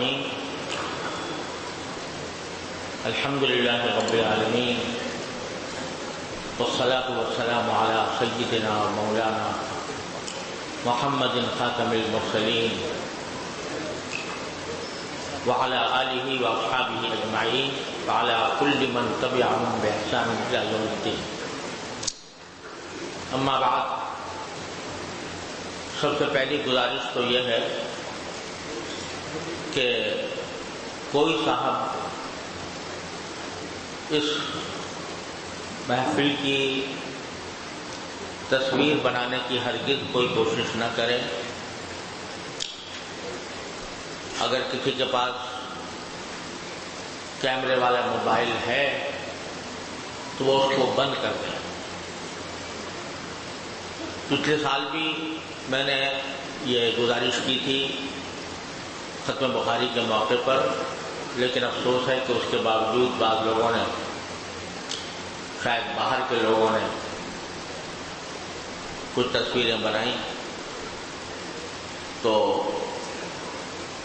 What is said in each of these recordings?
الرحیم الحمد للہ رب العالمین والصلاة والسلام علی سیدنا و مولانا محمد خاتم المرسلین وعلى آلہ واصحابہ اجمعین وعلى كل من تبعهم بإحسان إلى يوم الدین۔ اما بعد، سب سے پہلی گزارش تو یہ ہے کہ کوئی صاحب اس محفل کی تصویر بنانے کی ہرگز کوئی کوشش نہ کرے۔ اگر کسی کے پاس کیمرے والا موبائل ہے تو وہ اس کو بند کر دیں۔ پچھلے سال بھی میں نے یہ گزارش کی تھی ختم بخاری کے موقع پر، لیکن افسوس ہے کہ اس کے باوجود بعض لوگوں نے، شاید باہر کے لوگوں نے کچھ تصویریں بنائیں، تو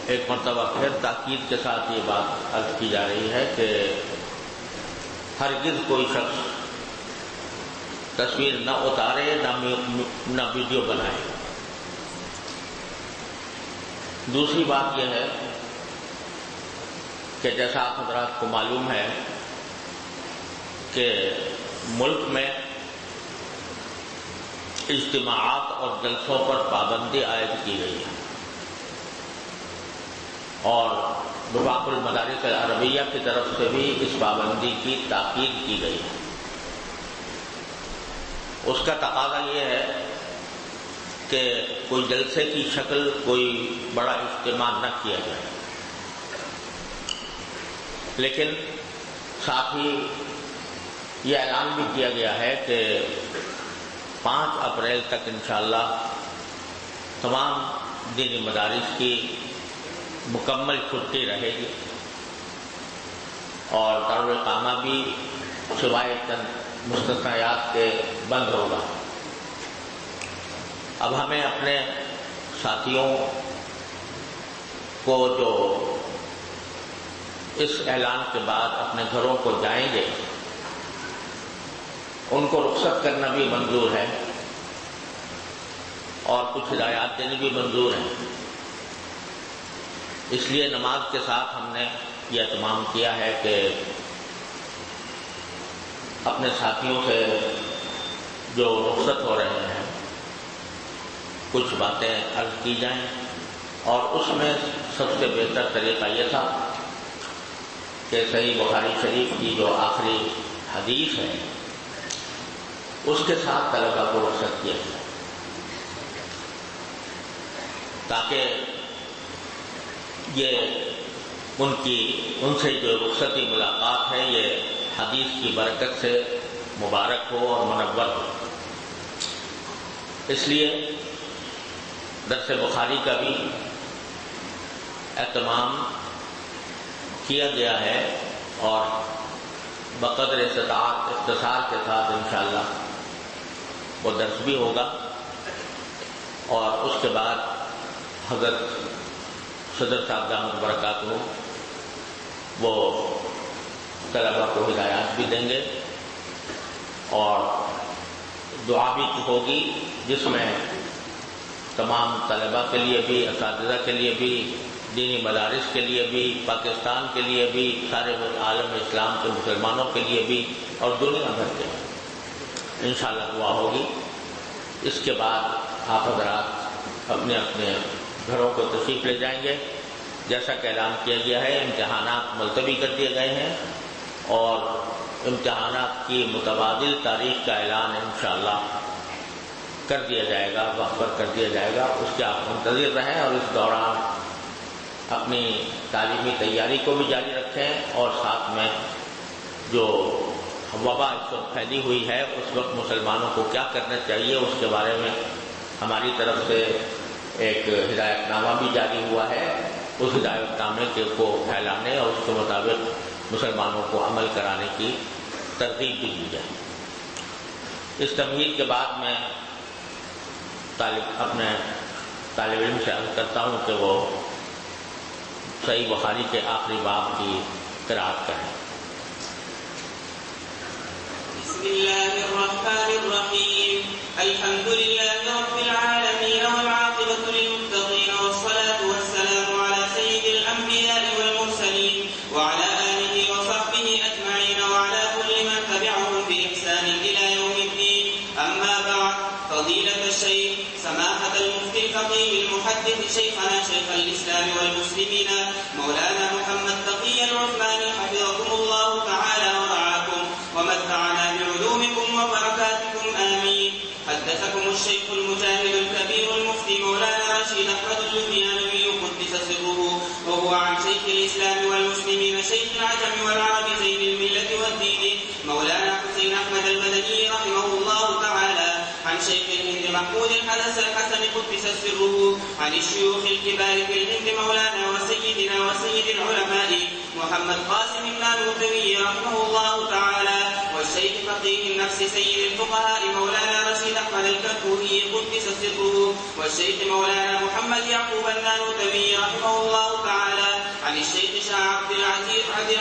ایک مرتبہ پھر تاکید کے ساتھ یہ بات عرض کی جا رہی ہے کہ ہرگز کوئی شخص تصویر نہ اتارے نہ ویڈیو بنائے۔ دوسری بات یہ ہے کہ جیسا آپ حضرات کو معلوم ہے کہ ملک میں اجتماعات اور جلسوں پر پابندی عائد کی گئی ہے، اور وفاق المدارس العربیہ کی طرف سے بھی اس پابندی کی تاکید کی گئی ہے۔ اس کا تقاضا یہ ہے کہ کوئی جلسے کی شکل، کوئی بڑا اجتماع نہ کیا جائے، لیکن ساتھ ہی یہ اعلان بھی کیا گیا ہے کہ 5 اپریل تک انشاءاللہ تمام دینی مدارس کی مکمل چھٹی رہے گی، اور دارالاقامہ بھی سوائے چند مستثنیات کے بند ہوگا۔ اب ہمیں اپنے ساتھیوں کو جو اس اعلان کے بعد اپنے گھروں کو جائیں گے، ان کو رخصت کرنا بھی منظور ہے اور کچھ ہدایات دینی بھی منظور ہیں۔ اس لیے نماز کے ساتھ ہم نے یہ اہتمام کیا ہے کہ اپنے ساتھیوں سے جو رخصت ہو رہے ہیں کچھ باتیں عرض کی جائیں، اور اس میں سب سے بہتر طریقہ یہ تھا کہ صحیح بخاری شریف کی جو آخری حدیث ہے اس کے ساتھ طلبہ کو رخصت کیا جائے، تاکہ یہ ان سے جو رخصتی ملاقات ہے یہ حدیث کی برکت سے مبارک ہو اور منور ہو۔ اس لیے درس بخاری کا بھی اہتمام کیا گیا ہے، اور بقدر استطاعت اختصار کے ساتھ انشاءاللہ وہ درس بھی ہوگا، اور اس کے بعد حضرت صدر صاحب دامت برکاتہ وہ طلبہ کو ہدایات بھی دیں گے، اور دعا بھی ہوگی جس میں تمام طلبہ کے لیے بھی، اساتذہ کے لیے بھی، دینی مدارس کے لیے بھی، پاکستان کے لیے بھی، سارے عالم اسلام کے مسلمانوں کے لیے بھی، اور دنیا بھر کے انشاءاللہ دعا ہوگی۔ اس کے بعد آپ حضرات اپنے اپنے گھروں کو تشریف لے جائیں گے۔ جیسا کہ اعلان کیا گیا ہے، امتحانات ملتوی کر دیے گئے ہیں، اور امتحانات کی متبادل تاریخ کا اعلان انشاءاللہ کر دیا جائے گا، وقت پر کر دیا جائے گا۔ اس کے آپ منتظر رہیں، اور اس دوران اپنی تعلیمی تیاری کو بھی جاری رکھیں، اور ساتھ میں جو وبا اس وقت پھیلی ہوئی ہے اس وقت مسلمانوں کو کیا کرنا چاہیے اس کے بارے میں ہماری طرف سے ایک ہدایت نامہ بھی جاری ہوا ہے۔ اس ہدایت نامے کو پھیلانے اور اس کے مطابق مسلمانوں کو عمل کرانے کی ترغیب بھی دی جائے۔ اس تمہید کے بعد میں اپنے طالب علم سے عرض کرتا ہوں کہ وہ صحیح بخاری کے آخری باب کی قرأت کریں۔ بسم الله الرحمن الرحيم الحمد لله رب العالمين والعاقبة للمتقين والصلاة والسلام على سيد الأنبياء والمرسلين وعلى آله وصحبه أجمعين وعلى كل من تبعهم بإحسان إلى يوم الدين. أما بعد، فضيلة الشيخ سماحة المفتي الفقيه المحدث شيخنا شيخ الإسلام والمسلمين مولانا محمد تقي العثماني حفظكم الله تعالى ورعاكم ومتعنا بعلومكم وبركاتكم آمين. حدثكم الشيخ المجاهد الكبير المفتي مولانا رشيد أحمد الجميانوي قدس سره، وهو عن شيخ الإسلام والمسلمين شيخ العجم والعرب زين الملة والدين مولانا حسين أحمد المدني رحمه الله تعالى، عن شيخ الهند محمود الحسن قدس سره، عن الشيوخ الكبار في الهند مولانا وسيدنا وسيد العلماء محمد قاسم النانوتوي رحمه الله تعالى، والشيخ فقيه النفس سيد الفقهاء مولانا رشيد أحمد الكركوهي قدس سره، والشيخ مولانا محمد يعقوب النانوتوي رحمه الله تعالى، عن الشيخ شاه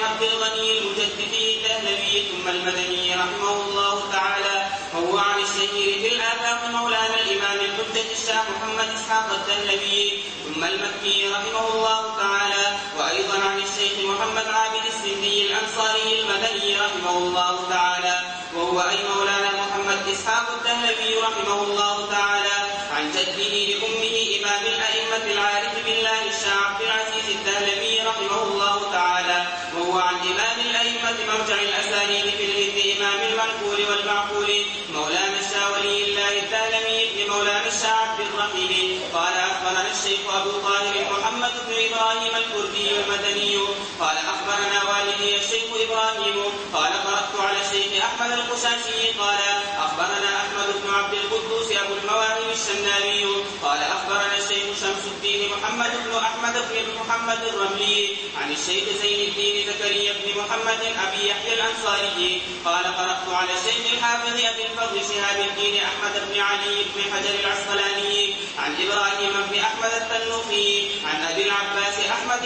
عبد الغني المجددي الدهلوي ثم المدني رحمه الله تعالى، وهو عن الشهير في الآفاق مولانا الإمام الحجة الشاه محمد إسحاق الدهلوي ثم المكي رحمه الله تعالى، وأيضا عن الشيخ محمد عابد السندي الأنصاري المدني رحمه الله تعالى، وهو أي مولانا محمد إسحاق الدهلوي رحمه الله تعالى، عن جده لأمه إمام الأئمة العارف بالله الشاه عبد العزيز الدهلوي رحمه الله تعالى، وهو عن إمام الأئمة مرجع الأسانيد في الهند إمام المنقول والمعقول مولانا الشاه ولي الله الدهلوي بن مولانا الشاه عبد الرحيم قال أخبرنا الشيخ أبو طاهر محمد بن إبراهيم الكردي المدني قال أخبرنا والدي الشيخ إبراهيم قال قرأت على الشيخ أحمد القشاشي قال أخبرنا أحمد بن عبد القدوس أبو المواهب الشناوي قال أخبرنا الشيخ شمس الدين محمد بن أحمد بن محمد الرملي عن الشيخ زين الدين زكريا بن محمد أبي يحيى الأنصاري قال قرأت على الشيخ الحافظ أبي الفضل شهاب الدين أحمد بن علي بن حجر العسقلاني عن إبراهيم بن أحمد التنوخي عن أبي العباس أحمد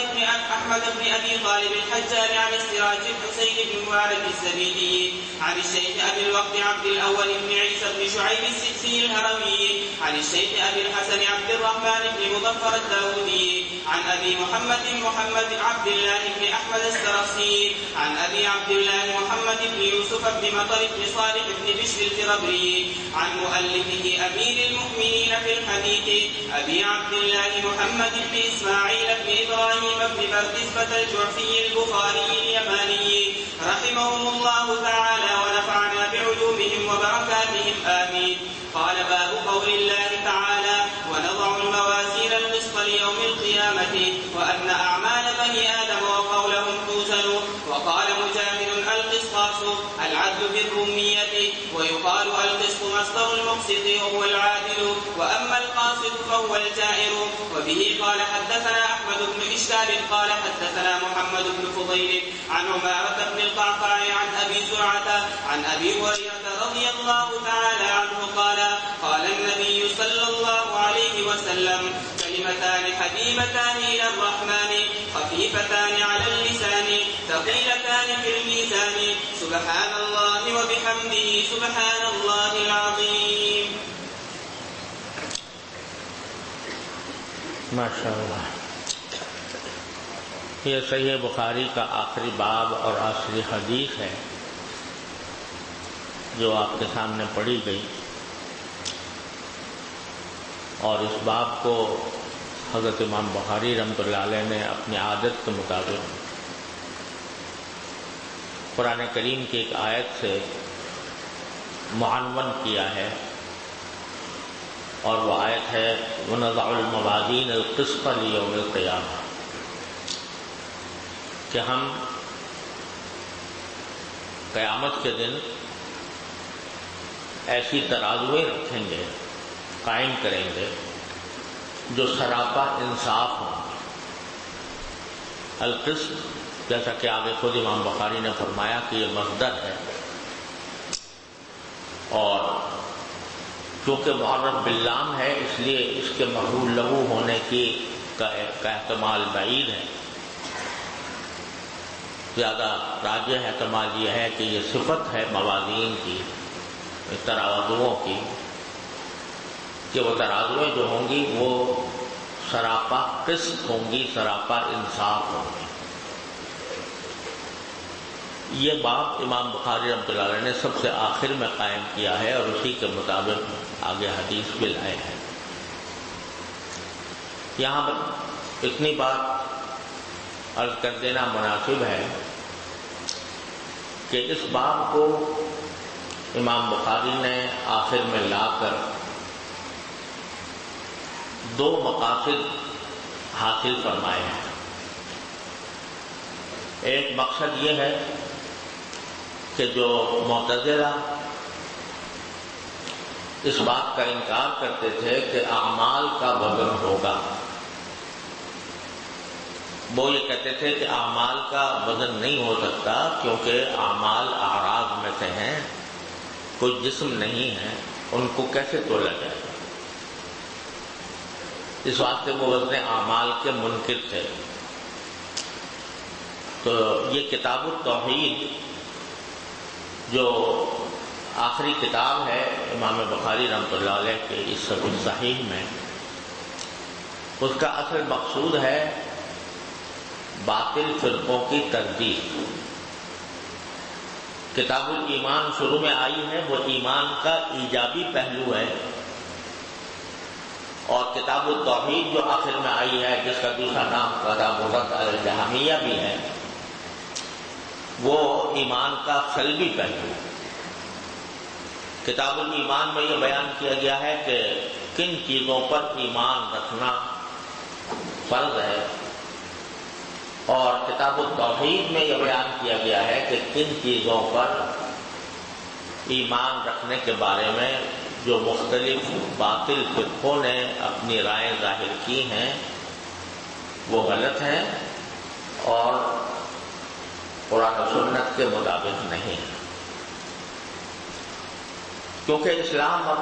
بن أبي طالب الحجار عن السراج الحسين بن مبارك الزبيدي عن الشيخ أبي الوقت عبد الأول بن عيسى بن شعيب السدسي الهروي عن الشيخ أبي الحسن عبد الرحمن بن مظفر الداودي عن أبي محمد عبد الله بن أحمد السرخسي عن أبي عبد الله محمد بن يوسف بن مطر بن صالح بن بشر الفربري عن مؤلفه أمير المؤمنين في الحديث أبي عبد الله محمد بن إسماعيل بن إبراهيم بن بردزبة الجعفي البخاري اليماني رحمهم الله تعالى ونفعنا بعلومهم وبركاتهم آمين. قال باب قول الله تعالى ونضع الموازين القسط ليوم القيامة وأن أعمال بني آدم وقولهم توزن. وقال مجاهد القسطاس العدل بالرومية ويقال القسط مصدر المقسط وهو العادل وأما القاسط فهو الجائر. وبه قال حدثنا أحمد بن إشكال قال حدثنا محمد بن فضيل عن عمارة بن القعقاع عن أبي زرعة عن أبي هريرة رضي الله تعالى عنه قال النبي صلى الله عليه وسلم كلمتان حبيبتان إلى الرحمن خفيفتان على اللسان ثقيلتان في الميزان سبحان الله وبحمده سبحان الله العظيم. ماشاء اللہ. یہ صحیح بخاری کا آخری باب اور آخری حدیث ہے جو آپ کے سامنے پڑھی گئی، اور اس باب کو حضرت امام بخاری رحمۃ اللہ علیہ نے اپنی عادت کے مطابق قرآن کریم کی ایک آیت سے معنون کیا ہے، اور وہ آیت ہے وَنَضَعُ الْمَوَازِينَ الْقِسْطَ لِيَوْمِ الْقِيَامَةِ، کہ ہم قیامت کے دن ایسی ترازویں رکھیں گے، قائم کریں گے جو سراپا انصاف ہوں. القسط جیسا کہ آگے خود امام بخاری نے فرمایا کہ یہ مصدر ہے، اور چونکہ معرف باللام ہے اس لیے اس کے مفعول لہو ہونے کا احتمال بعید ہے، زیادہ راجح احتمال یہ ہے کہ یہ صفت ہے موازین کی، ترازوؤں کی، کہ وہ ترازویں جو ہوں گی وہ سراپا قسط ہوں گی، سراپا انصاف ہوں گی۔ یہ باب امام بخاری رحمۃ اللہ علیہ نے سب سے آخر میں قائم کیا ہے اور اسی کے مطابق آگے حدیث بھی لائے ہیں۔ یہاں پر اتنی بات عرض کر دینا مناسب ہے کہ اس باب کو امام بخاری نے آخر میں لا کر دو مقاصد حاصل فرمائے ہیں۔ ایک مقصد یہ ہے کہ جو معتزلہ اس بات کا انکار کرتے تھے کہ اعمال کا وزن ہوگا، وہ یہ کہتے تھے کہ اعمال کا وزن نہیں ہو سکتا کیونکہ اعمال اعراض میں سے ہیں، کوئی جسم نہیں ہے، ان کو کیسے تولا جائے؟ اس واسطے وہ وزن اعمال کے منکر تھے۔ تو یہ کتاب التوحید جو آخری کتاب ہے امام بخاری رحمۃ اللہ علیہ کے اس صحیح میں، اس کا اصل مقصود ہے باطل فرقوں کی تردید۔ کتاب الایمان شروع میں آئی ہے، وہ ایمان کا ایجابی پہلو ہے، اور کتاب التوحید جو آخر میں آئی ہے جس کا دوسرا نام کتاب الرد علی الجہمیہ بھی ہے، وہ ایمان کا سلبی پہلو ہے۔ کتاب الایمان میں یہ بیان کیا گیا ہے کہ کن چیزوں پر ایمان رکھنا فرض ہے، اور کتاب التوحید میں یہ بیان کیا گیا ہے کہ کن چیزوں پر ایمان رکھنے کے بارے میں جو مختلف باطل فرقوں نے اپنی رائے ظاہر کی ہیں وہ غلط ہیں اور قرآن و سنت کے مطابق نہیں، کیونکہ اسلام اب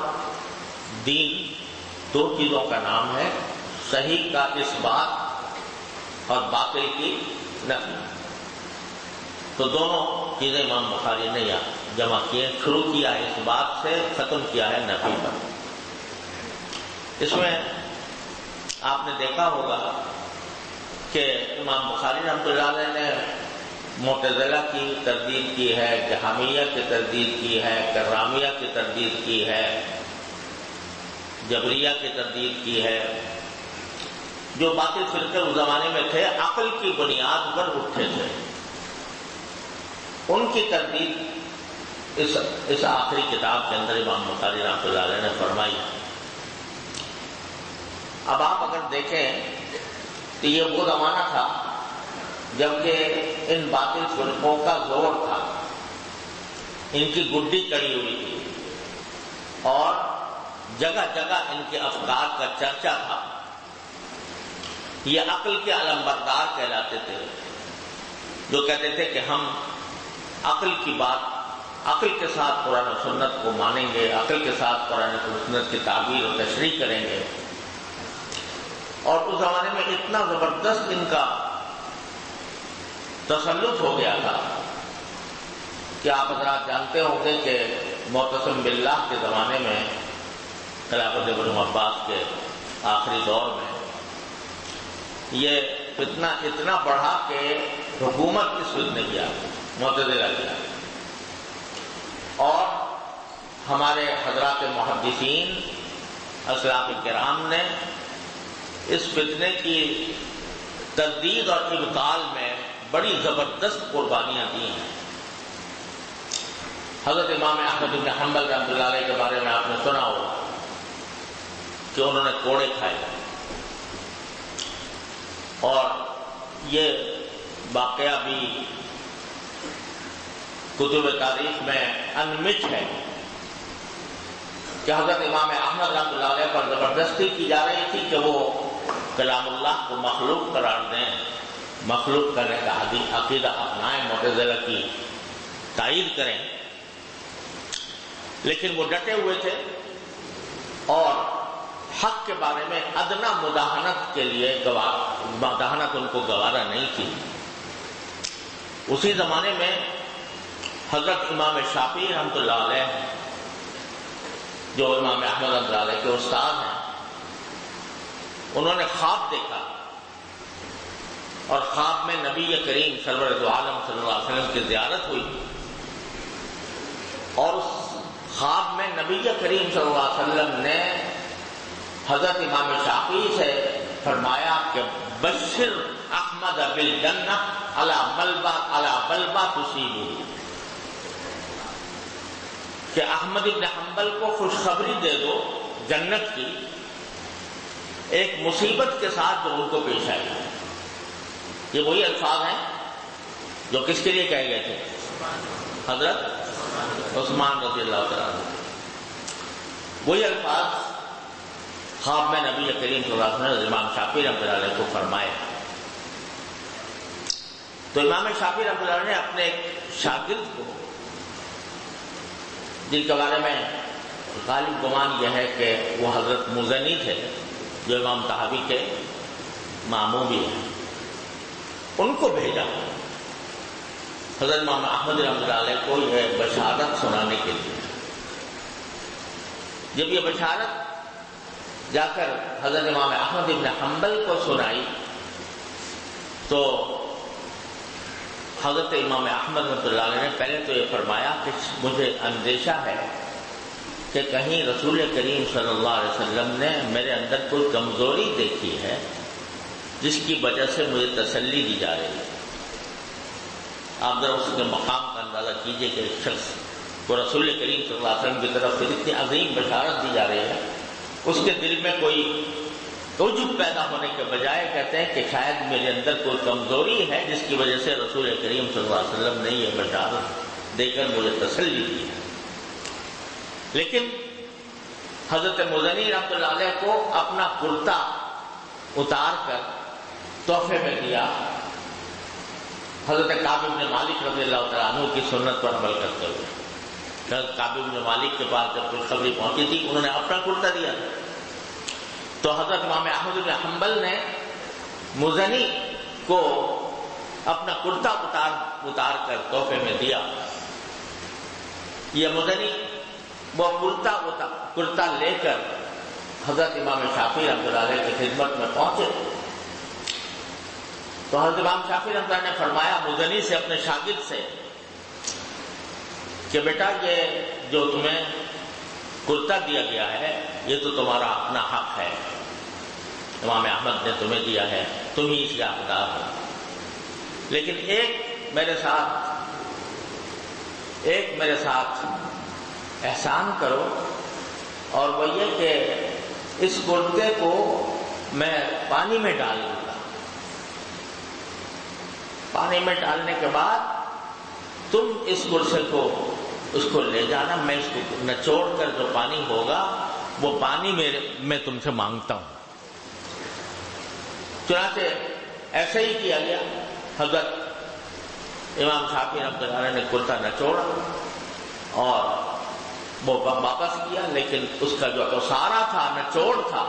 دین دو چیزوں کا نام ہے، صحیح کا اثبات اور باطل کی نفی۔ تو دونوں چیزیں امام بخاری نے جمع کیے، شروع کیا ہے اس بات سے، ختم کیا ہے نفی پر۔ اس میں آپ نے دیکھا ہوگا کہ امام بخاری رحمۃ اللہ علیہ نے معتزلہ کی تردید کی ہے، جہمیہ کی تردید کی ہے، کرامیہ کی تردید کی ہے، جبریہ کی تردید کی ہے۔ جو باطل فرقے اس زمانے میں تھے عقل کی بنیاد پر اٹھے تھے، ان کی تردید اس آخری کتاب کے اندر امام بخاری رحمۃ اللہ علیہ نے فرمائی۔ اب آپ اگر دیکھیں تو یہ وہ زمانہ تھا جبکہ ان باطل فرقوں کا زور تھا، ان کی گڈی کڑی ہوئی تھی اور جگہ جگہ ان کے افکار کا چرچا تھا۔ یہ عقل کے علمبردار کہلاتے تھے، جو کہتے تھے کہ ہم عقل کی بات، عقل کے ساتھ قرآن و سنت کو مانیں گے، عقل کے ساتھ قرآن و سنت کی تعبیر و تشریح کریں گے۔ اور اس زمانے میں اتنا زبردست ان کا تسلط ہو گیا تھا کہ آپ حضرات جانتے ہوں گے کہ معتصم باللہ کے زمانے میں، خلافت ابن عباس کے آخری دور میں، یہ فتنہ اتنا بڑھا کہ حکومت اس فتنے کیا، معتزلہ کیا، اور ہمارے حضرات محدثین اسلاف کرام نے اس فتنے کی تردید اور ابطال میں بڑی زبردست قربانیاں دی ہیں۔ حضرت امام احمد بن حنبل رحمۃ اللہ علیہ کے بارے میں آپ نے سنا ہوگا کہ انہوں نے کوڑے کھائے، اور یہ واقعہ بھی کتب تاریخ میں انمٹ ہے کہ حضرت امام احمد رحمۃ اللہ علیہ پر زبردستی کی جا رہی تھی کہ وہ کلام اللہ کو مخلوق قرار دیں، مخلوق کرنے کا عقیدہ اپنائیں، معتزلہ کی تائید کریں، لیکن وہ ڈٹے ہوئے تھے اور حق کے بارے میں ادنا مداہنت کے لیے مداہنت ان کو گوارا نہیں تھی۔ اسی زمانے میں حضرت امام شافعی رحمۃ اللہ علیہ جو امام احمد رحمۃ اللہ علیہ کے استاد ہیں، انہوں نے خواب دیکھا اور خواب میں نبی کریم سرور دو عالم صلی اللہ علیہ وسلم کی زیارت ہوئی، اور اس خواب میں نبی کریم صلی اللہ علیہ وسلم نے حضرت امام شافعی سے فرمایا کہ بشر احمد بالجنہ علی بلبہ تصیبہ، کہ احمد بن حنبل کو خوشخبری دے دو جنت کی ایک مصیبت کے ساتھ جو ان کو پیش آئی۔ یہ وہی الفاظ ہیں جو کس کے لیے کہے گئے تھے؟ حضرت عثمان رضی اللہ تعالیٰ عنہ۔ وہی الفاظ خواب میں نبی کریم صلی اللہ علیہ وسلم نے امام شافعی رحمۃ اللہ علیہ کو فرمائے۔ تو امام شافعی رحمۃ اللہ علیہ نے اپنے ایک شاگرد کو، جن کے بارے میں غالب گمان یہ ہے کہ وہ حضرت مزنی تھے جو امام طحاوی کے ماموں بھی ہیں، ان کو بھیجا حضرت امام احمد رحمۃ اللہ علیہ کو یہ بشارت سنانے کے لیے۔ جب یہ بشارت جا کر حضرت امام احمد بن حنبل کو سنائی تو حضرت امام احمد رحمۃ اللہ علیہ نے پہلے تو یہ فرمایا کہ مجھے اندیشہ ہے کہ کہیں رسول کریم صلی اللہ علیہ وسلم نے میرے اندر کوئی کمزوری دیکھی ہے جس کی وجہ سے مجھے تسلی دی جا رہی ہے۔ آپ ذرا اس کے مقام کا اندازہ کیجئے کہ ایک شخص کو رسول کریم صلی اللہ علیہ وسلم کی طرف سے اتنی عظیم بشارت دی جا رہی ہے، اس کے دل میں کوئی عجب پیدا ہونے کے بجائے کہتے ہیں کہ شاید میرے اندر کوئی کمزوری ہے جس کی وجہ سے رسول کریم صلی اللہ علیہ وسلم نے یہ بشارت دے کر مجھے تسلی دی ہے۔ لیکن حضرت مزنی رحمۃ اللہ علیہ کو اپنا کرتا اتار کر تحفے میں دیا، حضرت کعب بن مالک رضی اللہ تعالیٰ عنہ کی سنت پر عمل کرتے ہوئے۔ حضرت کعب بن مالک کے پاس جب خوشخبری پہنچی تھی انہوں نے اپنا کرتا دیا، تو حضرت امام احمد بن حنبل نے مزنی کو اپنا کرتا اتار کر تحفے میں دیا۔ یہ مزنی وہ کرتا لے کر حضرت امام شافعی رحمۃ اللہ علیہ کی خدمت میں پہنچے تو حضرت امام شافعی رحمۃ اللہ نے فرمایا مزنی سے، اپنے شاگرد سے، کہ بیٹا یہ جو تمہیں کرتا دیا گیا ہے یہ تو تمہارا اپنا حق ہے، امام احمد نے تمہیں دیا ہے، تم ہی اس کے حقدار ہو، لیکن ایک میرے ساتھ احسان کرو، اور وہ یہ کہ اس کرتے کو میں پانی میں ڈال دوں گا، پانی میں ڈالنے کے بعد تم اس کرسے کو لے جانا، میں اس کو نچوڑ کر جو پانی ہوگا وہ پانی میں تم سے مانگتا ہوں۔ چنانچہ ایسے ہی کیا گیا، حضرت امام شافعی رحمۃ اللہ علیہ نے کرتا نچوڑا اور وہ واپس کیا، لیکن اس کا جو عصارہ تھا، نچوڑ تھا،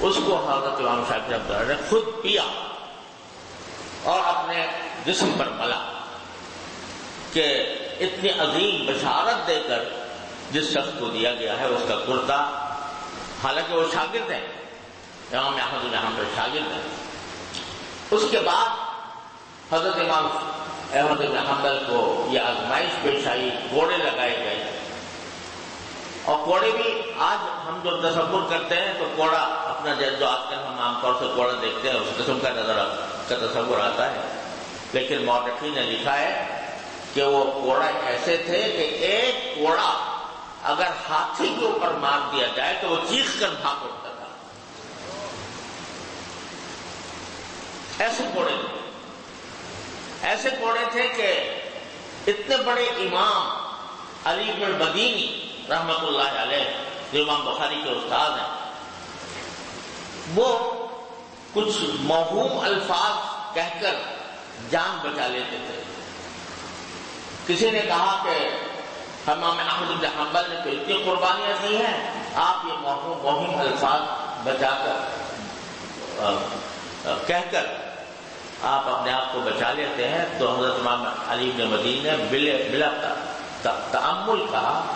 اس کو حضرت امام شافعی رحمۃ اللہ علیہ نے خود پیا اور اپنے جسم پر ملا کہ اتنی عظیم بشارت دے کر جس شخص کو دیا گیا ہے اس کا کرتا، حالانکہ وہ شاگرد ہیں، امام احمد بن حنبل شاگرد ہیں۔ اس کے بعد حضرت امام احمد بن حنبل کو یہ آزمائش پیش آئی، کوڑے لگائے گئے، اور کوڑے بھی آج ہم جو تصور کرتے ہیں تو کوڑا اپنا جو آج کل ہم عام طور سے کوڑا دیکھتے ہیں اس قسم کا تصور آتا ہے، لیکن مورخین نے لکھا ہے کہ وہ کوڑا ایسے تھے کہ ایک کوڑا اگر ہاتھی کے اوپر مار دیا جائے تو وہ چیخ کر بھاگ اٹھتا تھا، ایسے کوڑے تھے کہ اتنے بڑے امام علی بن مدینی رحمت اللہ علیہ جو امام بخاری کے استاد ہیں، وہ کچھ موہوم الفاظ کہہ کر جان بچا لیتے تھے۔ کسی نے کہا کہ امام احمد بن حنبل نے تو اتنی قربانیاں دی ہیں، آپ یہ موہوم الفاظ بچا کر کہہ کر آپ اپنے آپ کو بچا لیتے ہیں تو حضرت امام علی بن مدینی نے بلا تأمل کہا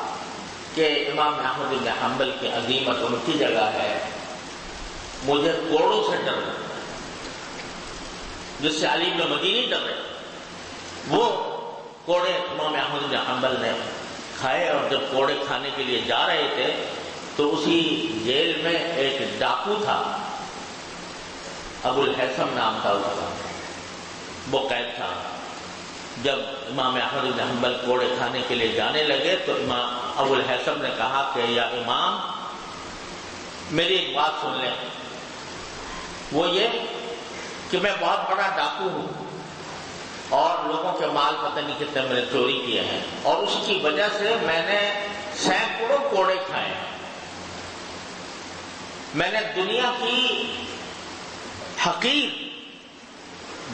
کہ امام احمد بن حنبل کی عظیمت ان کی جگہ ہے، مجھے کوڑوں سے ڈر لگتا ہے جس سے علی بن مدینی ڈر رہے. وہ کوڑے امام احمد بن حنبل نے کھائے، اور جب کوڑے کھانے کے لیے جا رہے تھے تو اسی جیل میں ایک ڈاکو تھا، ابو الحسن نام تھا اس کا، وہ قید تھا. جب امام احمد بن حنبل کوڑے کھانے کے لیے جانے لگے تو امام ابو الحسن نے کہا کہ یا امام میری ایک بات سن لیں، وہ یہ کہ میں بہت بڑا ڈاکو ہوں اور لوگوں کے مال پتہ نہیں کتنے میں نے چوری کیے ہیں، اور اس کی وجہ سے میں نے سینکڑوں کوڑے کھائے ہیں. میں نے دنیا کی حقیر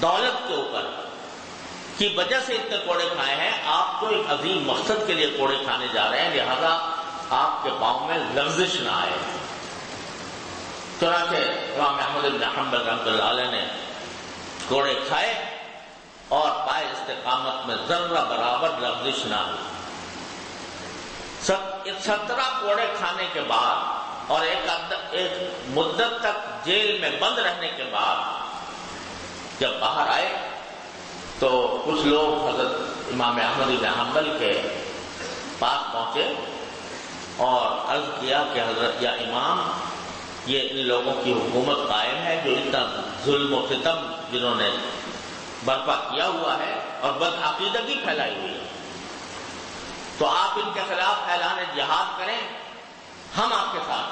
دولت کے اوپر کی وجہ سے اتنے کوڑے کھائے ہیں. آپ تو ایک عظیم مقصد کے لیے کوڑے کھانے جا رہے ہیں، لہذا آپ کے پاؤں میں لغزش نہ آئے. چنانچہ امام احمد بن حنبل رحمۃ اللہ علیہ نے کوڑے کھائے اور پائے استقامت میں ذرہ برابر لغزش نہ ہوئی. 17 کوڑے کھانے کے بعد اور ایک مدت تک جیل میں بند رہنے کے بعد جب باہر آئے تو کچھ لوگ حضرت امام احمد بن حنبل کے پاس پہنچے اور عرض کیا کہ حضرت یا امام، یہ ان لوگوں کی حکومت قائم ہے جو اتنا ظلم و ستم جنہوں نے برپا کیا ہوا ہے اور بدعقیدگی پھیلائی ہوئی ہے، تو آپ ان کے خلاف اعلان جہاد کریں، ہم آپ کے ساتھ.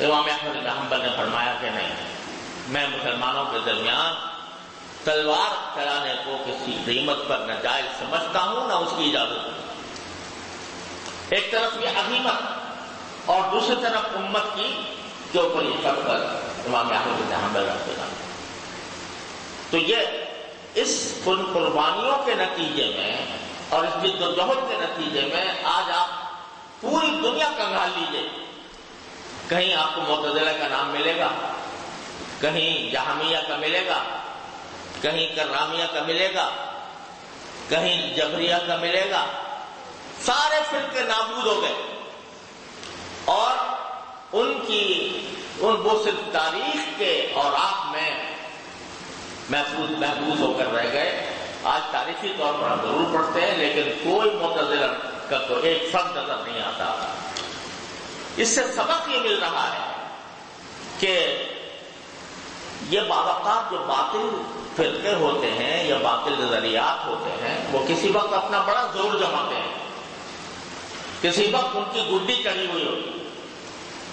امام احمد بن حنبل نے فرمایا کہ نہیں، میں مسلمانوں کے درمیان تلوار چلانے کو کسی قیمت پر نہ جائز سمجھتا ہوں نہ اس کی اجازت ہوں. ایک طرف یہ عظیمت اور دوسری طرف امت کی کے اوپر یہ فخر امام احمد بن حنبل رحمۃ اللہ. تو یہ اس ان قربانیوں کے نتیجے میں اور اس جد و جہد کے نتیجے میں آج آپ پوری دنیا کنگال لیجیے، کہیں آپ کو معتزلہ کا نام ملے گا، کہیں جہمیہ کا ملے گا، کہیں کرامیہ کا ملے گا، کہیں جبریہ کا ملے گا. سارے فرقے نابود ہو گئے اور وہ صرف تاریخ کے اوراق میں محفوظ ہو کر رہ گئے. آج تاریخی طور پر ہم ضرور پڑھتے ہیں لیکن کوئی معتزلہ کا تو ایک فرد نظر نہیں آتا. اس سے سبق یہ مل رہا ہے کہ یہ باوقات جو باطل فرقے ہوتے ہیں یا باطل نظریات ہوتے ہیں وہ کسی وقت اپنا بڑا زور جماتے ہیں، کسی وقت ان کی گڈی چڑھی ہوئی ہوتی ہے،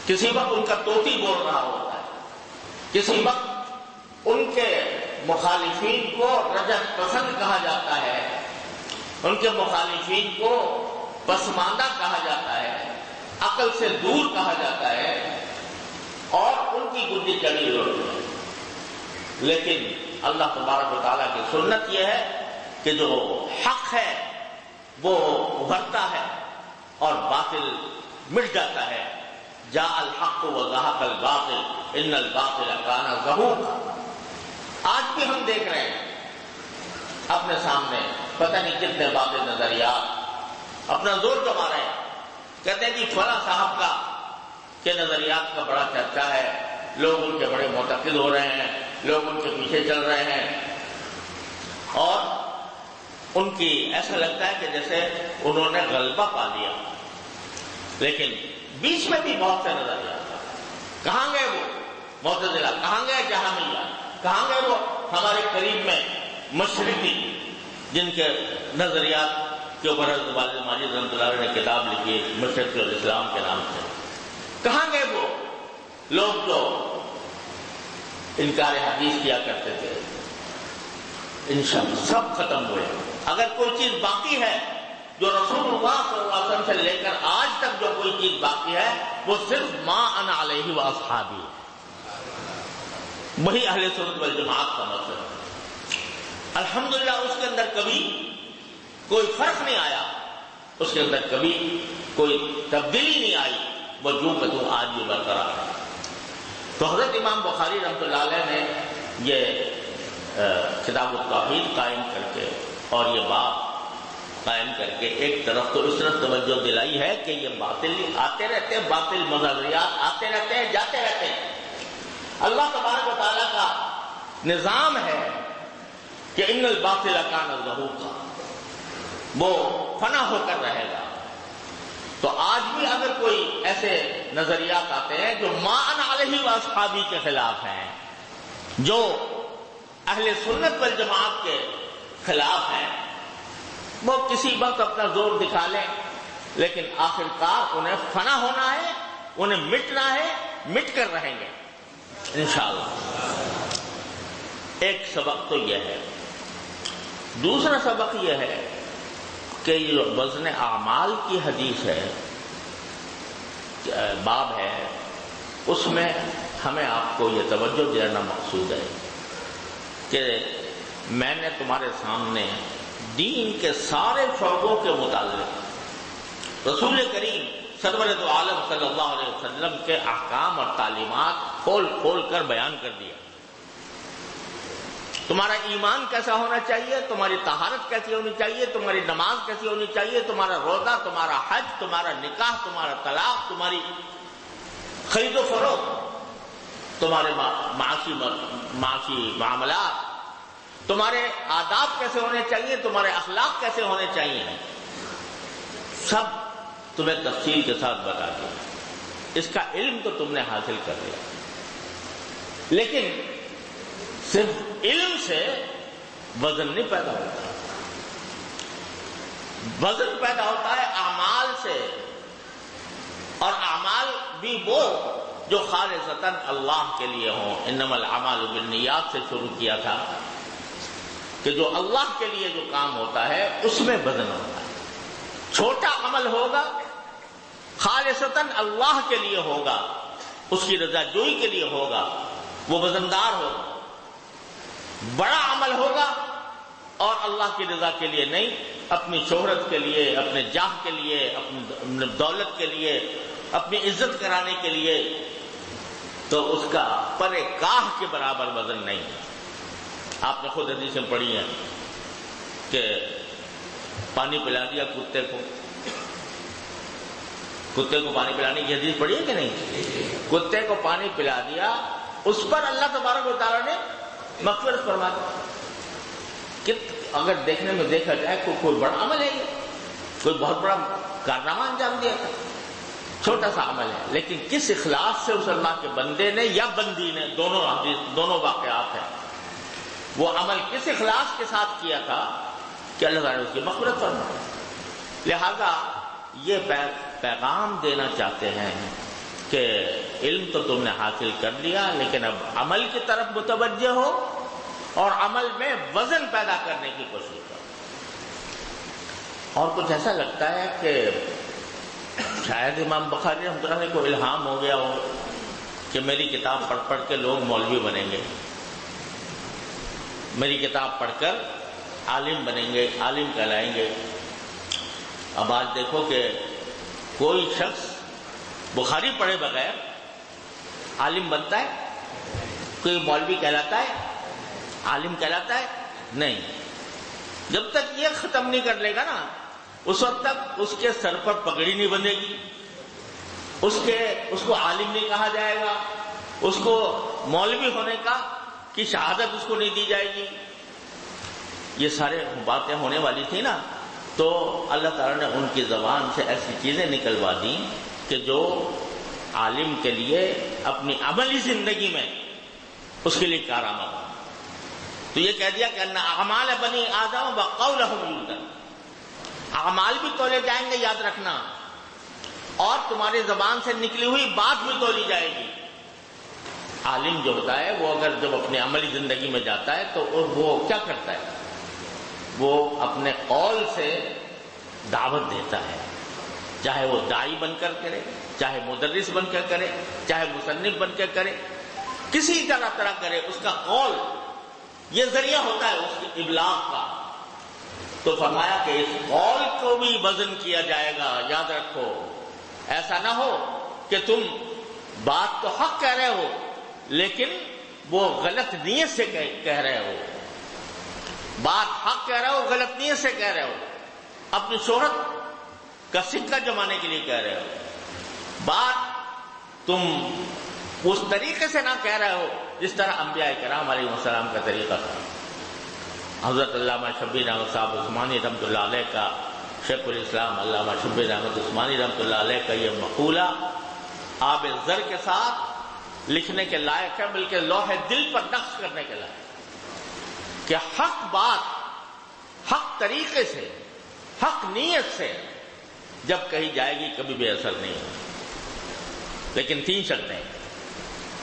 کسی وقت ان کا طوطی بول رہا ہوتا ہے، کسی وقت ان کے مخالفین کو رجعت پسند کہا جاتا ہے، ان کے مخالفین کو پسماندہ کہا جاتا ہے، عقل سے دور کہا جاتا ہے اور ان کی گڈی چڑھی ہوئی ہوتی ہے. لیکن اللہ تبارک و تعالیٰ کی سنت یہ ہے کہ جو حق ہے وہ ابھرتا ہے اور باطل مٹ جاتا ہے. جاء الحق وزهق الباطل ان الباطل كان زهوقا. آج بھی ہم دیکھ رہے ہیں اپنے سامنے پتہ نہیں کتنے باطل نظریات اپنا زور جما رہے ہیں. کہتے ہیں کہ فلاں صاحب کا کہ نظریات کا بڑا چرچا ہے، لوگ ان کے بڑے معتقد ہو رہے ہیں، لوگ ان کے پیچھے چل رہے ہیں اور ان کی ایسا لگتا ہے کہ جیسے انہوں نے غلبہ پا لیا. لیکن بیچ میں بھی بہت سے نظریات، کہاں گئے وہ معتزلہ، کہاں گئے جہمیہ، کہاں گئے وہ ہمارے قریب میں مشرقی جن کے نظریات کے اوپر حضرت والد ماجد رحمۃ اللہ علیہ نے کتاب لکھی مشرق الاسلام کے نام سے. کہاں گئے وہ لوگ جو انکار حدیث کیا کرتے تھے؟ انشاءاللہ سب ختم ہوئے. اگر کوئی چیز باقی ہے جو رسول اللہ صلی اللہ علیہ وسلم سے لے کر آج تک جو کوئی چیز باقی ہے وہ صرف ما انا علیہ واصحابی، وہی اہل سنت والجماعت کا مذہب. الحمدللہ اس کے اندر کبھی کوئی فرق نہیں آیا، اس کے اندر کبھی کوئی تبدیلی نہیں آئی، وہ جو کہ تو آج بھی برقرار ہے. تو حضرت امام بخاری رحمۃ اللہ علیہ نے یہ کتاب التوحید قائم کر کے اور یہ باب قائم کر کے ایک طرف تو اس طرح توجہ دلائی ہے کہ یہ باطل آتے رہتے ہیں، باطل نظریات آتے رہتے ہیں، جاتے رہتے ہیں۔ اللہ تبارک و تعالیٰ کا نظام ہے کہ ان الباطل کان زہوقا، وہ فنا ہو کر رہے گا۔ تو آج بھی اگر کوئی ایسے نظریات آتے ہیں جو ما انا علیہ واصحابی کے خلاف ہیں، جو اہل سنت والجماعت کے خلاف ہیں، وہ کسی وقت اپنا زور دکھا لیں، لیکن آخرکار انہیں فنا ہونا ہے، انہیں مٹنا ہے، مٹ کر رہیں گے انشاءاللہ۔ ایک سبق تو یہ ہے۔ دوسرا سبق یہ ہے کہ یہ وزن اعمال کی حدیث ہے، باب ہے، اس میں ہمیں آپ کو یہ توجہ دینا مقصود ہے کہ میں نے تمہارے سامنے دین کے سارے شعبوں کے متعلق رسول کریم سرور دو عالم صلی اللہ علیہ وسلم کے احکام اور تعلیمات کھول کھول کر بیان کر دیا۔ تمہارا ایمان کیسا ہونا چاہیے، تمہاری طہارت کیسی ہونی چاہیے، تمہاری نماز کیسی ہونی چاہیے، تمہارا روزہ، تمہارا حج، تمہارا نکاح، تمہارا طلاق، تمہاری خرید و فروخت، تمہارے معاشی معاملات، تمہارے آداب کیسے ہونے چاہیے، تمہارے اخلاق کیسے ہونے چاہیے، سب تمہیں تفصیل کے ساتھ بتا دیا۔ اس کا علم تو تم نے حاصل کر لیا، لیکن صرف علم سے وزن نہیں پیدا ہوتا، وزن پیدا ہوتا ہے اعمال سے، اور اعمال بھی وہ جو خالصتاً اللہ کے لیے ہوں۔ انما الاعمال بالنیات سے شروع کیا تھا کہ جو اللہ کے لیے جو کام ہوتا ہے اس میں وزن ہوتا ہے۔ چھوٹا عمل ہوگا خالصتاً اللہ کے لیے ہوگا، اس کی رضا جوئی کے لیے ہوگا، وہ وزندار ہوگا۔ بڑا عمل ہوگا اور اللہ کی رضا کے لیے نہیں، اپنی شہرت کے لیے، اپنے جاہ کے لیے، اپنی دولت کے لیے، اپنی عزت کرانے کے لیے، تو اس کا پر کاہ کے برابر وزن نہیں ہے۔ آپ نے خود حدیثیں پڑھی ہیں کہ پانی پلا دیا کتے کو، کتے کو پانی پلانے کی حدیث پڑھی ہے کہ نہیں؟ کتے کو پانی پلا دیا، اس پر اللہ تبارک و تعالیٰ نے مغفرت فرما دی۔ اگر دیکھنے میں دیکھا جائے کوئی بڑا عمل ہے، یہ کوئی بہت بڑا کارنامہ انجام دیا تھا، چھوٹا سا عمل ہے، لیکن کس اخلاص سے اس اللہ کے بندے نے یا بندی نے، دونوں واقعات ہیں، وہ عمل کس اخلاص کے ساتھ کیا تھا کہ اللہ تعالیٰ نے اس کی مغفرت فرمائی۔ لہذا یہ پیغام دینا چاہتے ہیں کہ علم تو تم نے حاصل کر لیا، لیکن اب عمل کی طرف متوجہ ہو اور عمل میں وزن پیدا کرنے کی کوشش کرو۔ اور کچھ ایسا لگتا ہے کہ شاید امام بخاری رحمۃ اللہ علیہ کو الہام ہو گیا ہو کہ میری کتاب پڑھ پڑھ کے لوگ مولوی بنیں گے، میری کتاب پڑھ کر عالم بنیں گے، عالم کہلائیں گے۔ اب آج دیکھو کہ کوئی شخص بخاری پڑھے بغیر عالم بنتا ہے؟ کوئی مولوی کہلاتا ہے؟ عالم کہلاتا ہے؟ نہیں۔ جب تک یہ ختم نہیں کر لے گا نا، اس وقت تک اس کے سر پر پگڑی نہیں بندھے گی، اس کو عالم نہیں کہا جائے گا، اس کو مولوی ہونے کی شہادت اس کو نہیں دی جائے گی۔ یہ سارے باتیں ہونے والی تھی نا، تو اللہ تعالیٰ نے ان کی زبان سے ایسی چیزیں نکلوا دیں کہ جو عالم کے لیے اپنی عملی زندگی میں اس کے لیے کارآمد ہو۔ تو یہ کہہ دیا کہ ان اعمال بنی آدم وقولہم یوزن، اعمال بھی تولے جائیں گے، یاد رکھنا، اور تمہاری زبان سے نکلی ہوئی بات بھی تولی جائے گی۔ عالم جو ہوتا ہے وہ اگر جب اپنی عملی زندگی میں جاتا ہے تو وہ کیا کرتا ہے؟ وہ اپنے قول سے دعوت دیتا ہے، چاہے وہ داعی بن کر کرے، چاہے مدرس بن کر کرے، چاہے مصنف بن کر کرے، کسی طرح کرے، اس کا قول یہ ذریعہ ہوتا ہے اس کی ابلاغ کا۔ تو فرمایا کہ اس قول کو بھی وزن کیا جائے گا، یاد رکھو، ایسا نہ ہو کہ تم بات تو حق کہہ رہے ہو لیکن وہ غلط نیت سے کہہ رہے ہو، بات حق کہہ رہے ہو، غلط نیت سے کہہ رہے ہو، اپنی شہرت کا سکہ جمانے کے لیے کہہ رہے ہو، بات تم اس طریقے سے نہ کہہ رہے ہو جس طرح انبیاء کرام علیہ السلام کا طریقہ تھا۔ حضرت علامہ شبیر احمد صاحب عثمانی رحمۃ اللہ علیہ کا، شیخ الاسلام علامہ شبیر احمد عثمانی رحمۃ اللہ علیہ کا یہ مقولہ آب زر کے ساتھ لکھنے کے لائق ہے، بلکہ لوح دل پر نقش کرنے کے لائق، کہ حق بات حق طریقے سے، حق نیت سے جب کہی جائے گی کبھی بے اثر نہیں ہوگی۔ لیکن 3 شرطیں،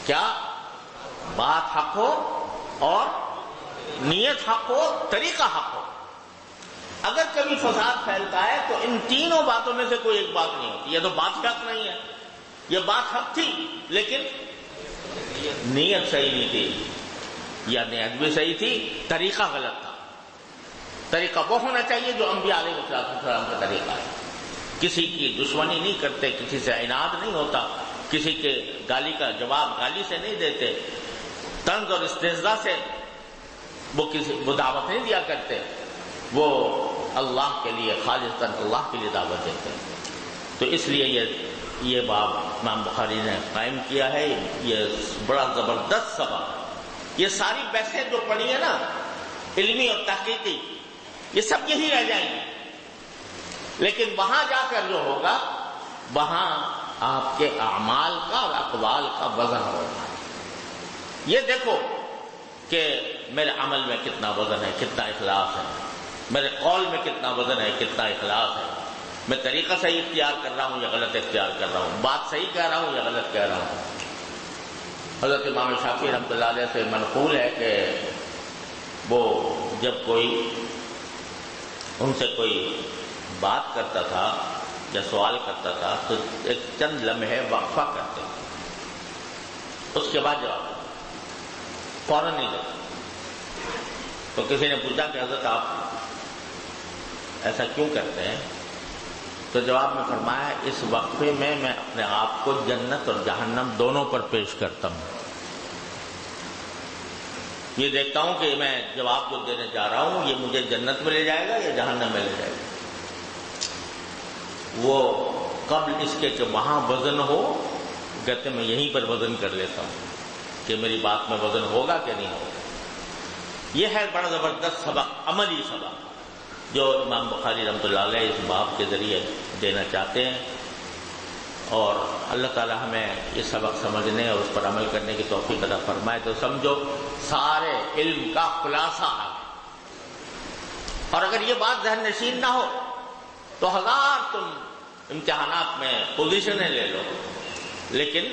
کیا؟ بات حق ہو اور نیت حق ہو، طریقہ حق ہو۔ اگر کبھی فساد پھیلتا ہے تو ان تینوں باتوں میں سے کوئی ایک بات نہیں ہوتی۔ یہ تو بات حق نہیں ہے، یہ بات حق تھی لیکن نیت صحیح نہیں تھی، یا نیت بھی صحیح تھی، طریقہ غلط تھا۔ طریقہ وہ ہونا چاہیے جو انبیاء علیہ السلام کا طریقہ ہے۔ کسی کی دشمنی نہیں کرتے، کسی سے عناد نہیں ہوتا، کسی کے گالی کا جواب گالی سے نہیں دیتے، طنز اور استہزاء سے وہ دعوت نہیں دیا کرتے، وہ اللہ کے لیے خالصاً اللہ کے لیے دعوت دیتے ہیں۔ تو اس لیے یہ باب امام بخاری نے قائم کیا ہے۔ یہ بڑا زبردست سبق، یہ ساری بحثیں جو پڑھی ہیں نا علمی اور تحقیقی، یہ سب یہی رہ جائیں گی، لیکن وہاں جا کر جو ہوگا وہاں آپ کے اعمال کا اور اقوال کا وزن ہوگا۔ یہ دیکھو کہ میرے عمل میں کتنا وزن ہے، کتنا اخلاص ہے، میرے قول میں کتنا وزن ہے، کتنا اخلاص ہے، میں طریقہ صحیح اختیار کر رہا ہوں یا غلط اختیار کر رہا ہوں، بات صحیح کہہ رہا ہوں یا غلط کہہ رہا ہوں۔ حضرت امام شافعی رحمۃ اللہ علیہ سے منقول ہے کہ وہ جب ان سے کوئی بات کرتا تھا یا سوال کرتا تھا تو ایک چند لمحے وقفہ کرتے تھے، اس کے بعد جواب فوراً نہیں دیتے۔ تو کسی نے پوچھا کہ حضرت آپ ایسا کیوں کرتے ہیں؟ تو جواب میں فرمایا، اس وقفے میں اپنے آپ کو جنت اور جہنم دونوں پر پیش کرتا ہوں۔ یہ دیکھتا ہوں کہ میں جواب جو دینے جا رہا ہوں یہ مجھے جنت میں لے جائے گا یا جہنم میں لے جائے گا۔ وہ قبل اس کے کہ وہاں وزن ہو، کہتے میں یہیں پر وزن کر لیتا ہوں کہ میری بات میں وزن ہوگا کہ نہیں ہوگا۔ یہ ہے بڑا زبردست سبق، عملی سبق، جو امام بخاری رحمۃ اللہ علیہ اس باب کے ذریعے دینا چاہتے ہیں، اور اللہ تعالی ہمیں یہ سبق سمجھنے اور اس پر عمل کرنے کی توفیق عطا فرمائے۔ تو سمجھو سارے علم کا خلاصہ ہے، اور اگر یہ بات ذہن نشین نہ ہو تو 1000 تم امتحانات میں پوزیشنیں لے لو، لیکن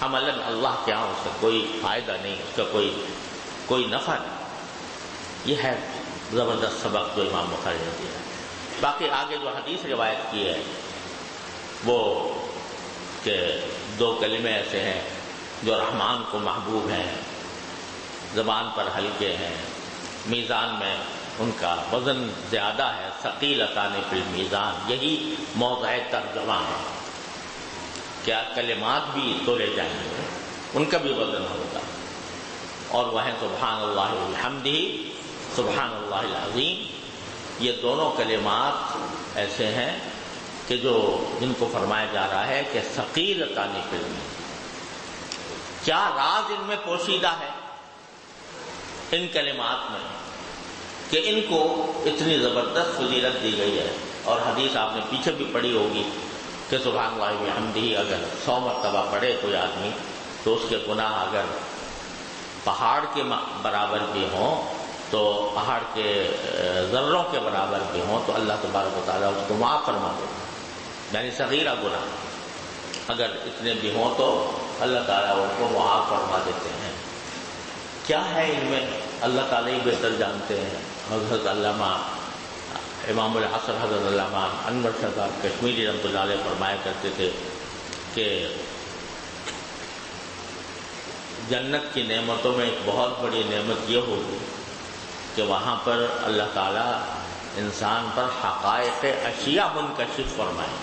عملاً اللہ کے ہاں اس کا کوئی فائدہ نہیں، اس کا کوئی نفع نہیں۔ یہ ہے زبردست سبق جو امام بخاری نے دیا۔ باقی آگے جو حدیث روایت کی ہے وہ کہ 2 کلمے ایسے ہیں جو رحمان کو محبوب ہیں، زبان پر ہلکے ہیں، میزان میں ان کا وزن زیادہ ہے، ثقیلتان فی المیزان، یہی موضع ترجمہ ہے۔ کیا کلمات بھی تولے جائیں گے، ان کا بھی وزن ہوگا، اور وہ ہیں سبحان اللہ وبحمدہ، سبحان اللہ العظیم۔ یہ دونوں کلمات ایسے ہیں کہ جن کو فرمایا جا رہا ہے کہ ثقیلتان فی المیزان، کیا راز ان میں پوشیدہ ہے ان کلمات میں کہ ان کو اتنی زبردست فضیلت دی گئی ہے۔ اور حدیث آپ نے پیچھے بھی پڑھی ہوگی کہ سبحان اللہ وبحمدہ اگر 100 مرتبہ پڑھے کوئی آدمی تو اس کے گناہ اگر پہاڑ کے برابر بھی ہوں، تو پہاڑ کے ذروں کے برابر بھی ہوں، تو اللہ تبارک و تعالیٰ اس کو معاف فرما دے، یعنی صغیرہ گناہ اگر اتنے بھی ہوں تو اللہ تعالیٰ ان کو معاف فرما دیتے ہیں۔ کیا ہے ان میں اللہ تعالیٰ ہی بہتر جانتے ہیں۔ حضرت علامہ امام العصر حضرت علامہ انور شاہ صاحب کشمیری رحمۃ اللہ علیہ فرمایا کرتے تھے کہ جنت کی نعمتوں میں ایک بہت بڑی نعمت یہ ہوگی کہ وہاں پر اللہ تعالیٰ انسان پر حقائق اشیاء منکشف فرمائیں،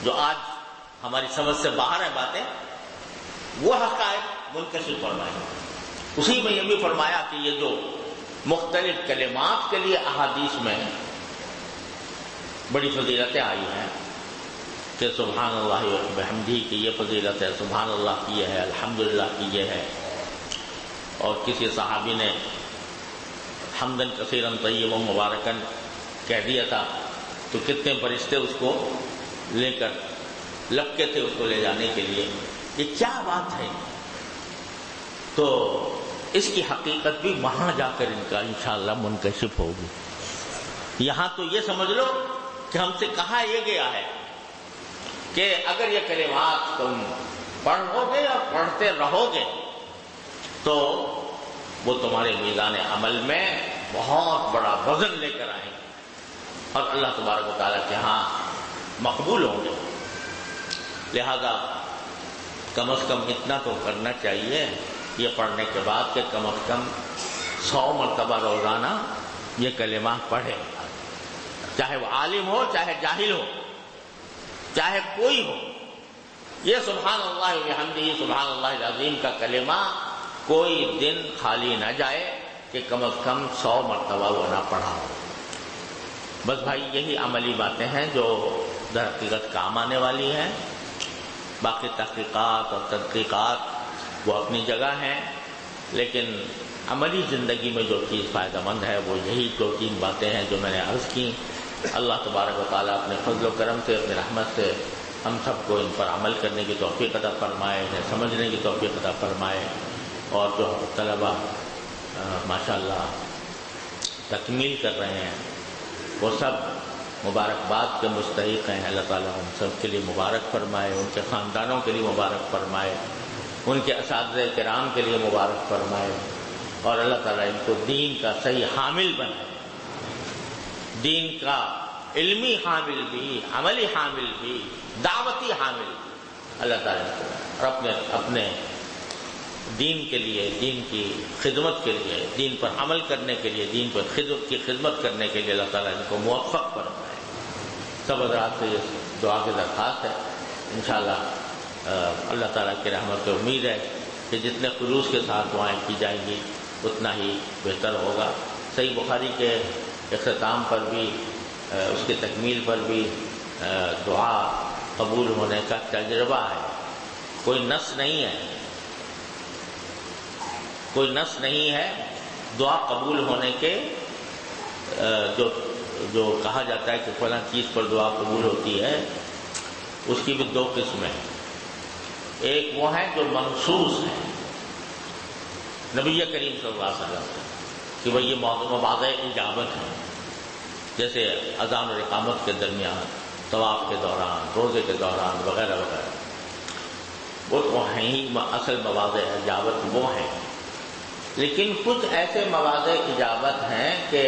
جو آج ہماری سمجھ سے باہر ہیں باتیں، وہ حقائق منکشف فرمائے۔ اسی میں یہ بھی فرمایا کہ یہ جو مختلف کلمات کے لیے احادیث میں بڑی فضیلتیں آئی ہیں کہ سبحان اللہ و بحمدہ کی یہ فضیلت ہے، سبحان اللہ کی یہ ہے، الحمدللہ کی یہ ہے، اور کسی صحابی نے حمدن کثیرن طیبا مبارکن کہہ دیا تھا تو کتنے فرشتے اس کو لے کر لپکے تھے اس کو لے جانے کے لیے۔ یہ کیا بات ہے؟ تو اس کی حقیقت بھی وہاں جا کر ان کا انشاءاللہ منکشف ہوگی۔ یہاں تو یہ سمجھ لو کہ ہم سے کہا یہ گیا ہے کہ اگر یہ کلمات تم پڑھو گے اور پڑھتے رہو گے تو وہ تمہارے میزان عمل میں بہت بڑا وزن لے کر آئیں گے اور اللہ تبارک و تعالیٰ کے ہاں مقبول ہوں گے۔ لہذا کم از کم اتنا تو کرنا چاہیے یہ پڑھنے کے بعد کہ کم از کم 100 مرتبہ روزانہ یہ کلمہ پڑھے، چاہے وہ عالم ہو چاہے جاہل ہو چاہے کوئی ہو۔ یہ سبحان اللہ و بحمدہ سبحان اللہ العظیم کا کلمہ کوئی دن خالی نہ جائے کہ کم از کم 100 مرتبہ وہ نہ پڑھا ہو۔ بس بھائی یہی عملی باتیں ہیں جو در حقیقت کام آنے والی ہیں۔ باقی تحقیقات اور تدقیقات وہ اپنی جگہ ہیں، لیکن عملی زندگی میں جو چیز فائدہ مند ہے وہ یہی 2-3 باتیں ہیں جو میں نے عرض کی۔ اللہ تبارک و تعالیٰ اپنے فضل و کرم سے اپنی رحمت سے ہم سب کو ان پر عمل کرنے کی توفیق عطا فرمائے، انہیں سمجھنے کی توفیق عطا فرمائے، اور جو طلبہ ماشاءاللہ تکمیل کر رہے ہیں وہ سب مبارکباد کے مستحق ہیں۔ اللہ تعالیٰ ان سب کے لیے مبارک فرمائے، ان کے خاندانوں کے لیے مبارک فرمائے، ان کے اساتذہ کرام کے لیے مبارک فرمائے، اور اللہ تعالیٰ ان کو دین کا صحیح حامل بنائے، دین کا علمی حامل بھی، عملی حامل بھی، دعوتی حامل بھی اللہ تعالیٰ ان کو، اور اپنے دین کے لیے، دین کی خدمت کے لیے، دین پر عمل کرنے کے لیے، دین پر خدمت کرنے کے لیے اللہ تعالیٰ ان کو موفق فرمائے۔ سب حضرات سے یہ دعا کی درخواست ہے۔ انشاءاللہ اللہ تعالیٰ کی رحمت سے امید ہے کہ جتنے خلوص کے ساتھ دعائیں کی جائیں گی اتنا ہی بہتر ہوگا۔ صحیح بخاری کے اختتام پر بھی، اس کی تکمیل پر بھی دعا قبول ہونے کا تجربہ ہے، کوئی نص نہیں ہے، کوئی نص نہیں ہے دعا قبول ہونے کے۔ جو کہا جاتا ہے کہ فلاں چیز پر دعا قبول ہوتی ہے، اس کی بھی 2 قسمیں ہیں۔ ایک وہ ہے جو منصوص ہے نبی کریم صلی اللہ علیہ وسلم کہ وہ یہ مواضع اجابت ہے، جیسے اذان اور اقامت کے درمیان، طواف کے دوران، روزے کے دوران وغیرہ وغیرہ، وہ ہیں ہی اصل مواضع اجابت وہ ہیں۔ لیکن کچھ ایسے مواضع اجابت ہیں کہ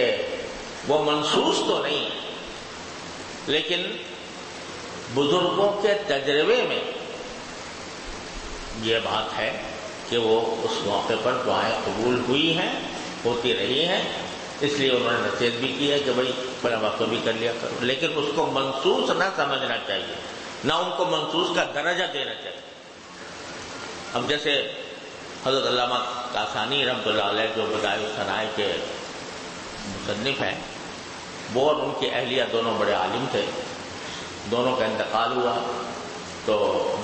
وہ منصوص تو نہیں ہے، لیکن بزرگوں کے تجربے میں یہ بات ہے کہ وہ اس موقع پر دعائیں قبول ہوئی ہیں، ہوتی رہی ہیں، اس لیے انہوں نے نصیحت بھی کی ہے کہ بھائی فلاں وقت بھی کر لیا کرو، لیکن اس کو منصوص نہ سمجھنا چاہیے، نہ ان کو منصوص کا درجہ دینا چاہیے۔ اب جیسے حضرت علامہ کاسانی رحمۃ اللہ علیہ جو بدائع الثناء کے مصنف ہیں، وہ اور ان کی اہلیہ دونوں بڑے عالم تھے، دونوں کا انتقال ہوا تو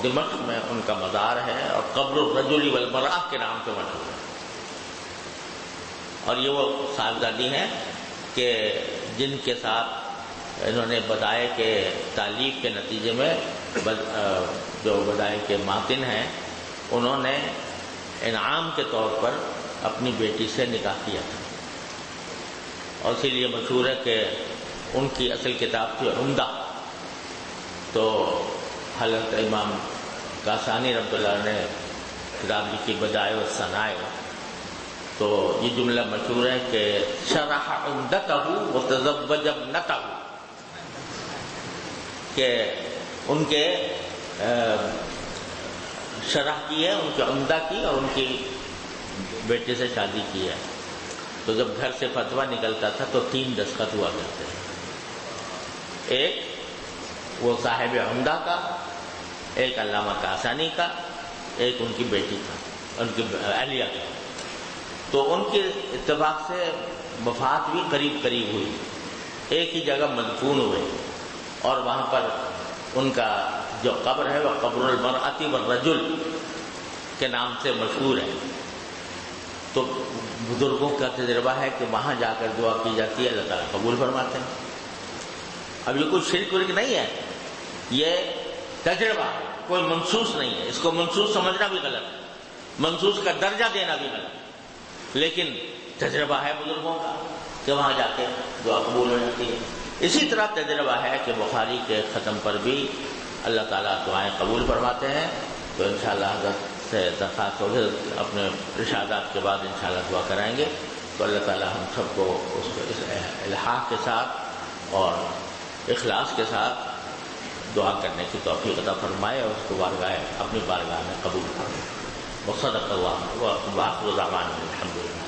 دمشق میں ان کا مزار ہے اور قبر الرجل والمرأہ کے نام سے مشہور ہے، اور یہ وہ صاحبزادی ہیں کہ جن کے ساتھ انہوں نے بدائع کے تالیف کے نتیجے میں جو بدائع کے ماتن ہیں انہوں نے انعام کے طور پر اپنی بیٹی سے نکاح کیا تھا، اور اسی لیے مشہور ہے کہ ان کی اصل کتاب تھی عمدہ۔ تو حضرت امام کاسانی رحمۃ اللہ نے کتاب لکھی بدائع الثناء، تو یہ جملہ مشہور ہے کہ شرح عمدتہ وتزوج ابنتہ، کہ ان کے شرح کی ہے، ان کی عمدہ کی، اور ان کی بیٹے سے شادی کی ہے۔ تو جب گھر سے فتویٰ نکلتا تھا تو 3 دستخط ہوا کرتے تھے، ایک وہ صاحب عمدہ کا، ایک علامہ کاسانی کا، ایک ان کی بیٹی تھا، ان کی اہلیہ تھا، تو ان کے اتفاق سے وفات بھی قریب قریب ہوئی، ایک ہی جگہ مدفون ہوئے، اور وہاں پر ان کا جو قبر ہے وہ قبر المرأۃ والرجل کے نام سے مشہور ہے۔ تو بزرگوں کا تجربہ ہے کہ وہاں جا کر دعا کی جاتی ہے، اللہ تعالیٰ قبول فرماتے ہیں۔ اب یہ کوئی شرک ورک نہیں ہے، یہ تجربہ ہے، کوئی منسوس نہیں ہے، اس کو منسوس سمجھنا بھی غلط ہے، منسوس کا درجہ دینا بھی غلط ہے، لیکن تجربہ ہے بزرگوں کا کہ وہاں جا کے دعا قبول ہو جاتی ہے۔ اسی طرح تجربہ ہے کہ بخاری کے ختم پر بھی اللہ تعالیٰ دعائیں قبول فرماتے ہیں، تو انشاءاللہ حضرت سے درخواست ہوگی، اپنے ارشادات کے بعد انشاءاللہ دعا کرائیں گے، تو اللہ تعالیٰ ہم سب کو اس الحاق کے ساتھ اور اخلاص کے ساتھ دعا کرنے کی توفیق عطا فرمائے، اور اس کو اپنی بارگاہ میں قبول فرمائے۔ وصدق اللہ وآخر دعوانا الحمدللہ۔